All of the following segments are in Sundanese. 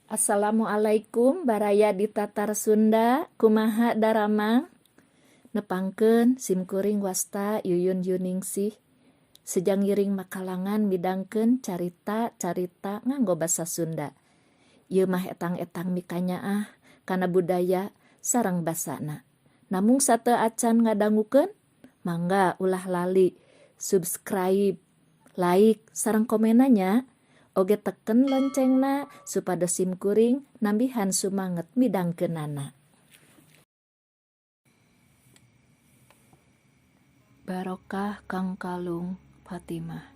Assalamualaikum baraya di Tatar Sunda kumaha darama nepangkeun simkuring wasta Yuyun Yuningsih sejang ngiring makalangan midangkeun carita nganggo basa Sunda. Ieu mah etang-etang mikanyaah kana budaya sareng basana. Namung sateu acan ngadangukeun mangga ulah lali subscribe, like sareng komenanya. Oge teken loncengna supados simkuring nambihan sumanget midangkeunana. Barokah Kang Kalung Fatimah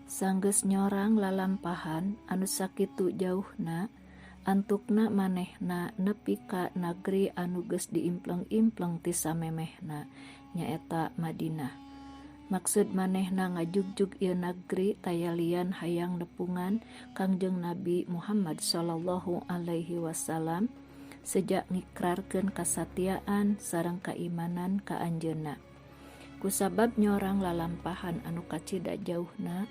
sanggeus nyorang lalampahan anu sakitu jauhna antukna manehna nepi ka nagri anu geus diimpleng-impleng ti samemehna nyaeta Madinah. Maksud manehna ngajugjug ieu nagri tayalian hayang nepungan Kangjeng Nabi Muhammad sallallahu alaihi wasallam sejak ngikrarkeun kasatiaan sareng kaimanan ka anjeunna. Kusabab nyorang lalampahan anu kacida jauhna,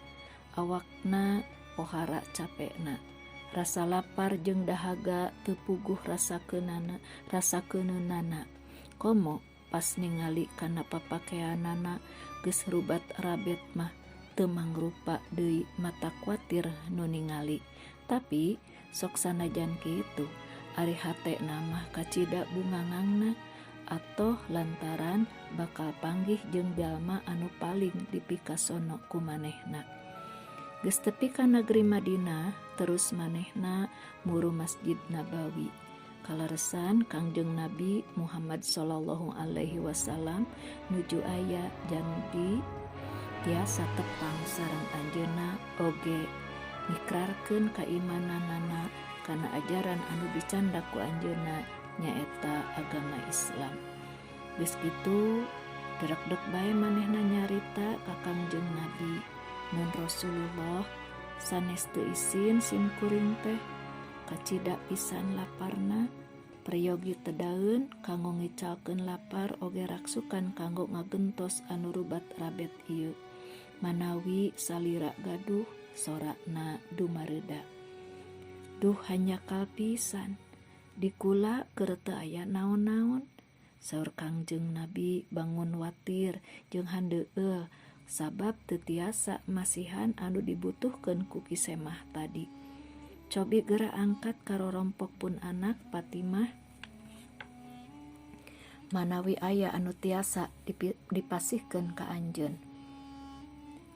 awakna pohara capekna. Rasa lapar jeung dahaga teu puguh rasakeunana. Komo pas ningali kana papakeanana geus rubat rabet mah teu mangrupa deui mata kuatir nu ningali. Tapi sok sanajan kitu ari hatena mah kacida bungangangna atoh lantaran bakal panggih jeung jalma anu paling dipikasono ku manehna. Geus tepi ka negeri Madinah terus manehna muru Masjid Nabawi. Kalaresan Kangjeng Nabi Muhammad sallallahu alaihi wasallam nuju aya janji tiasa tepang sareng anjeunna oge ngikrarkeun kaimananana kana ajaran anu dicanda ku anjeunna nyaeta agama Islam. Geus kitu derak-dek bae manehna nyarita ka Kangjeng Nabi mun Rasulullah sanes teu isin simkuring teh kacida pisan laparna prayogi tedaeun kanggo ngicalkeun lapar oge raksukan kanggo ngagentos anu rubat rabet ieu manawi salira gaduh sorakna dumareda. Duh hanyakal pisan dikula keur teu aya naon-naon saur Kangjeng Nabi bangun watir jeung handeueul sabab teu tiasa masihan anu dibutuhkeun ku kisemah tadi. Cobi geura angkat karo rompok pun anak Fatimah manawi aya anu tiasa dipasihkeun ka anjeun.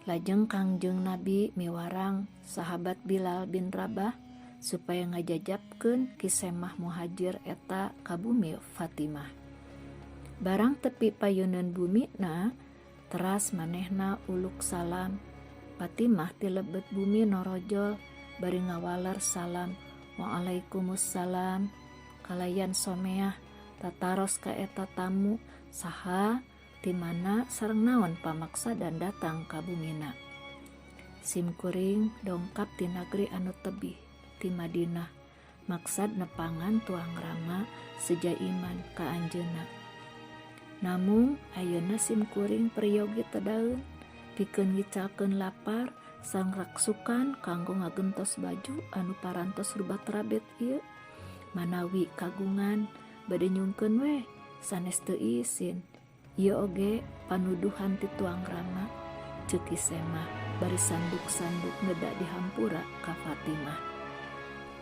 Lajeng Kangjeng Nabi miwarang sahabat Bilal bin Rabah supaya ngajajabkeun kisemah muhajir eta ka bumi Fatimah. Barang tepi payeuneun bumina teras manehna uluk salam. Fatimah ti lebet bumi norojol bari ngawalar salam waalaikumsalam kalayan someah tataros ka eta tamu saha ti mana sareng naon pamaksa dan datang ka bumina. Simkuring dongkap ti nagri anu tebih ti Madinah maksad nepangan tuang rama seja iman ka anjeunna. Namung ayeuna simkuring priyogi tedaeun pikeun ngicalkeun lapar sang raksukan kanggo ngagentos baju anu parantos rubat rabet ieu manawi kagungan bade nyungkeun we sanes teu isin. Ieu oge panuduhan ti tuang rama ceuk kisemah bari sanduk-sanduk ngeda dihampura ka Fatimah.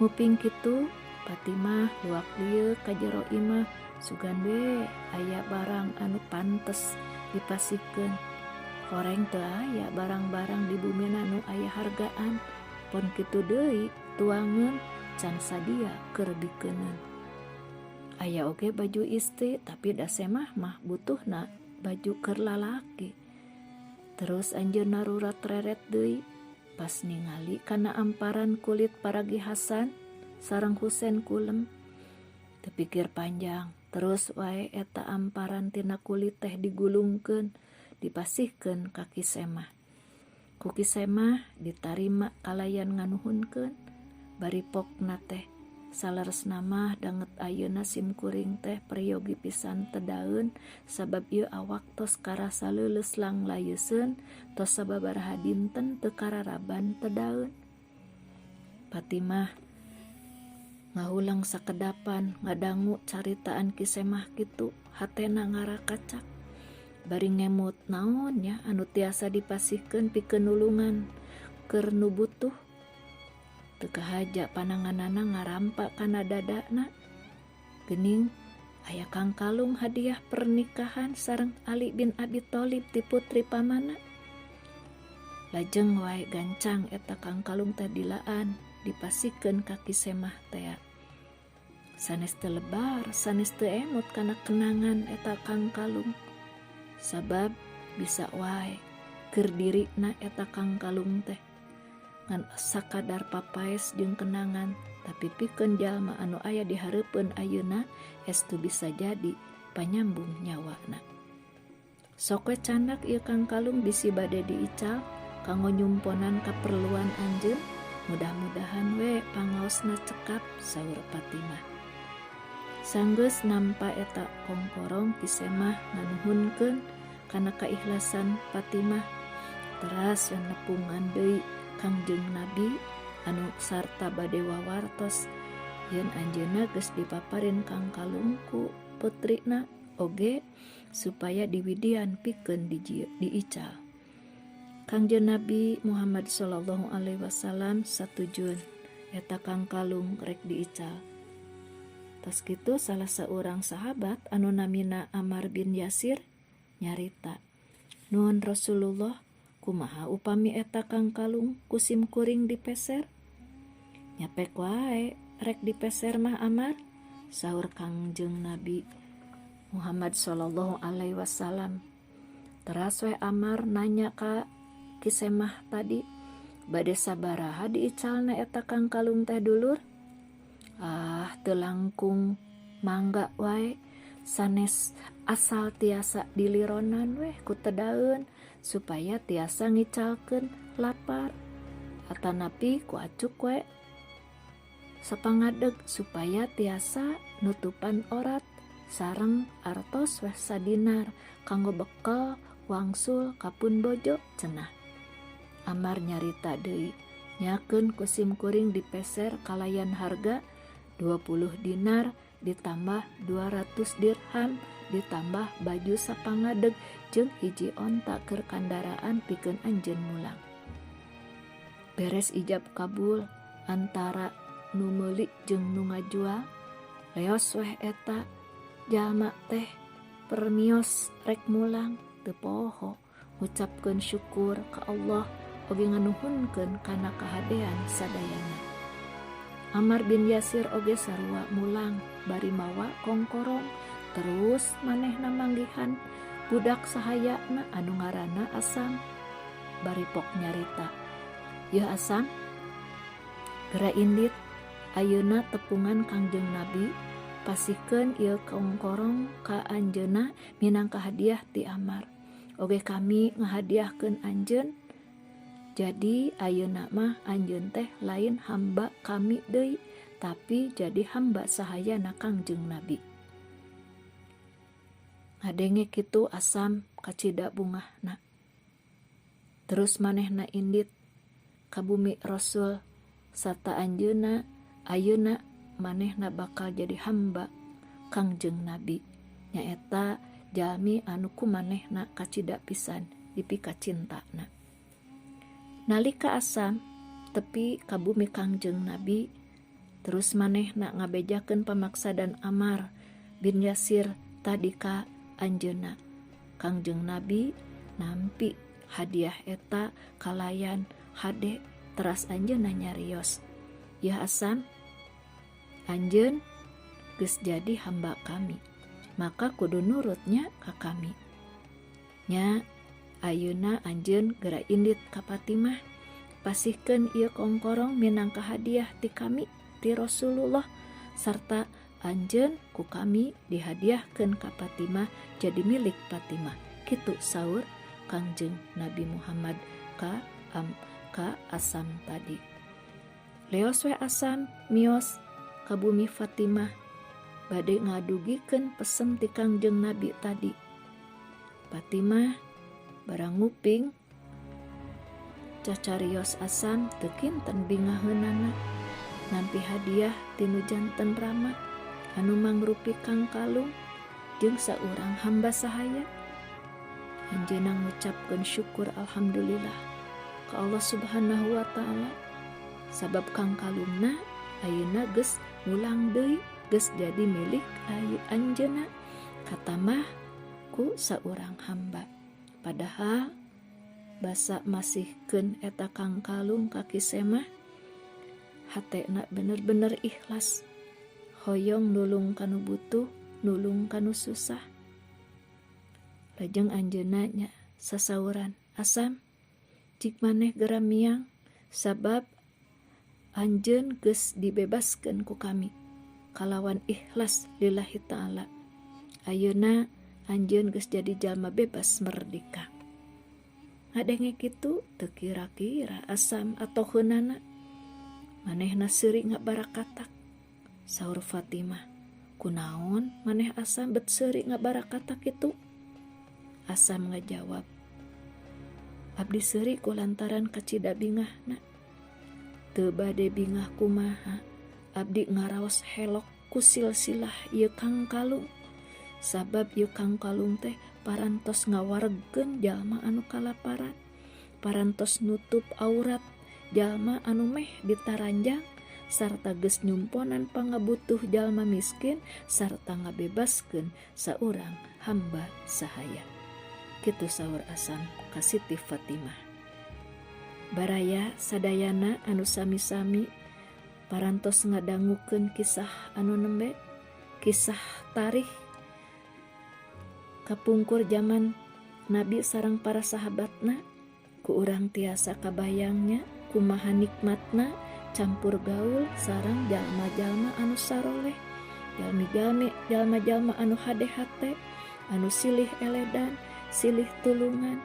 Muping kitu Fatimah luak lieu ka jero imah sugan we aya barang anu pantes dipasikeun. Horeng teu aya barang-barang di bumina nu aya hargaan pon kitu deui tuangeun can sadia keur dikeuneun. Aya oge baju istri tapi da semah mah butuhna baju keur lalaki. Terus anjeunna rurat reret deui pas ningali kana amparan kulit paragi Hasan sareng Husein kulem. Teu pikir panjang terus wae eta amparan tina kulit teh digulungkeun dipasihkeun ka kisemah. Ku kisemah ditarima kalayan nganuhunkeun bari pokna teh salaresna mah danget ayeuna simkuring teh priyogi pisan tedaeun sabab ieu awak tos karasa leuleus lang layeuskeun tos sababaraha dinten teu kararaban tedaeun. Fatimah ngahulang sakedapan ngadangu caritaan kisemah kitu hatena ngarakacak bari ngemut naon ya anu tiasa dipasihkeun pikeun nulungan keur nu butuh teu kahaja pananganana ngarampa kana dadana geuning aya Kang Kalung hadiah pernikahan sareng Ali bin Abi Thalib ti putri pamana. Lajeng wae gancang eta Kang Kalung teh dilaan dipasihkeun ka kisemah teh. Sanes teu lebar, sanes teu emut kana kenangan eta Kang Kalung. Sabab bisa wae keur dirina eta Kang Kalung teh ngan sakadar papaes jeung kenangan, tapi pikeun jalma anu aya di hareupeun ayeuna estu bisa jadi panyambung nyawana. Sok we candak ieu Kang Kalung bisi bade diical kanggo nyumponan kaperluan anjeun, mudah-mudahan we pangaosna cekap saur Fatimah. Sanggeus nampa eta kongkorong kisemah nganuhunkeun kana kaikhlasan Fatimah, teras yang nepungan deui Kangjeng Nabi anu sarta bade wawartos yen anjeunna geus dipaparin Kang Kalung ku putrina oge supaya diwidian pikeun diical. Kangjeng Nabi Muhammad sallallahu alaihi wasallam satujun eta Kang Kalung rek diical. Tas kitu salah seorang sahabat anu namina Ammar bin Yasir nyarita, "Nuhun Rasulullah, kumaha upami eta Kang Kalung kusim kuring dipeser?" "Nyapek wae rek dipeser mah Ammar," saur Kangjeng Nabi Muhammad sallallahu alaihi wasallam. Teras we Ammar nanya ka kisemah tadi, "Bade sabaraha diicalna eta Kang Kalung teh dulur?" "Ah, teu langkung mangga wae, sanes asal tiasa dilironan weh ku tedaeun supaya tiasa ngicalkeun lapar, atanapi ku acuk we sapangadeg supaya tiasa nutupan orat sareng artos weh sadinar kanggo bekal wangsul kapun bojo cenah." Ammar nyarita deui, nyakeun kusim kuring dipeser kalayan harga 20 dinar ditambah 200 dirham ditambah baju sapangadeg jeung hiji onta keur kandaraan pikeun anjeun mulang. Beres ijab kabul antara nu meuli jeung nu ngajual, leos weh eta jalma teh permios rek mulang teu poho ngucapkeun syukur ka Allah oge nganuhunkeun kana kahadean sadayana. Ammar bin Yasir oge sarua mulang bari mawa kongkorong, terus manehna manggihan budak sahayana anu ngaranna Asam. Bari pok nyarita, "Yeuh Asam, geura indit ayeuna tepungan Kangjeng Nabi, pasihkeun ieu kongkorong ka anjeunna minangka hadiah ti Ammar. Oge kami ngahadiahkeun anjeun. Jadi ayeuna mah anjeun teh lain hamba kami deui, tapi jadi hamba sahayana Kangjeng Nabi." Ngadenge kitu Asam kacida bungahna. Terus manehna indit ka bumi Rasul sarta anjeunna ayeuna manehna bakal jadi hamba Kangjeng Nabi, nyaeta jalmi anu ku manehna kacida pisan dipika cintana. Nalika Asam tepi ka bumi Kangjeng Nabi, terus manehna ngabejakeun pamaksadan Ammar bin Yasir tadi ka anjeunna. Kangjeng Nabi nampi hadiah eta kalayan hade, teras anjeunna nyarios, "Yeuh Asam, anjeun geus jadi hamba kami, maka kudu nurutnya ka kami. Nya ayeuna anjeun geura indit ka Fatimah, pasihkeun ieu kongkorong minangka hadiah ti kami ti Rasulullah, sarta anjeun ku kami dihadiahkeun ka Fatimah jadi milik Fatimah." Kitu saur Kangjeng Nabi Muhammad ka Asam tadi. Leos we Asam mios ka bumi Fatimah bade ngadugikeun pesen ti Kangjeng Nabi tadi. Fatimah barang nguping cacarios Asam teu kinten bingaheunana, nampi hadiah tinu janten Rama anu mangrupi Kang Kalung jeung saurang hamba sahaya. Anjeunna ngucapkeun syukur alhamdulillah ka Allah Subhanahu wa taala sabab Kang Kalungna ayeuna geus ngulang deui, geus jadi milik anjeunna katamah ku saurang hamba. Padahal basa masihkeun eta Kang Kalung ka kisemah hatena bener-bener ikhlas, hoyong nulung kanu butuh, nulung kanu susah. Lajeng anjeunna nya sasauran, "Asam, cik maneh geura miang sabab anjeun geus dibebaskeun ku kami kalawan ikhlas lillahi ta'ala. Ayeuna anjeun geus jadi jalma bebas merdeka." Ngadenge kitu teu kira-kira Asam atoheunana manehna seuri ngabarakatak. Saur Fatimah, "Kunaon maneh Asam bet seuri ngabarakatak kitu?" Asam ngajawab, "Abdi seuri kulantaran kacida bingahna. Teu bade bingah kumaha, abdi ngaraos helok ku silsilah ieu Kang Kalung. Sabab ieu Kang Kalung teh parantos ngawaregkeun jalma anu kalaparan, parantos nutup aurat jalma anu meh ditaranjang, sarta geus nyumponan pangabutuh jalma miskin, sarta ngabebaskeun saurang hamba sahaya." Kitu saur Asam ka Siti Fatimah. Baraya sadayana anu sami-sami parantos ngadangukeun kisah anu nembe, kisah tarikh kapungkur zaman Nabi sareng para sahabatna. Ku urang tiasa kabayangnya kumaha nikmatna campur gaul sareng jalma-jalma anu saroleh, jalma-jalma anu hade-hate, anu silih eledan, silih tulungan.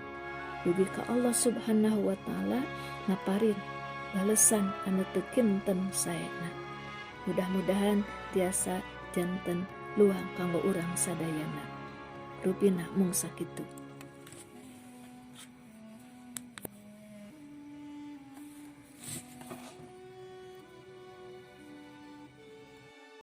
Dugi ka Allah Subhanahu wa taala ngaparin balesan anu teu kinten saena. Mudah-mudahan tiasa janten luang kanggo urang sadayana. Rupina mung sakitu.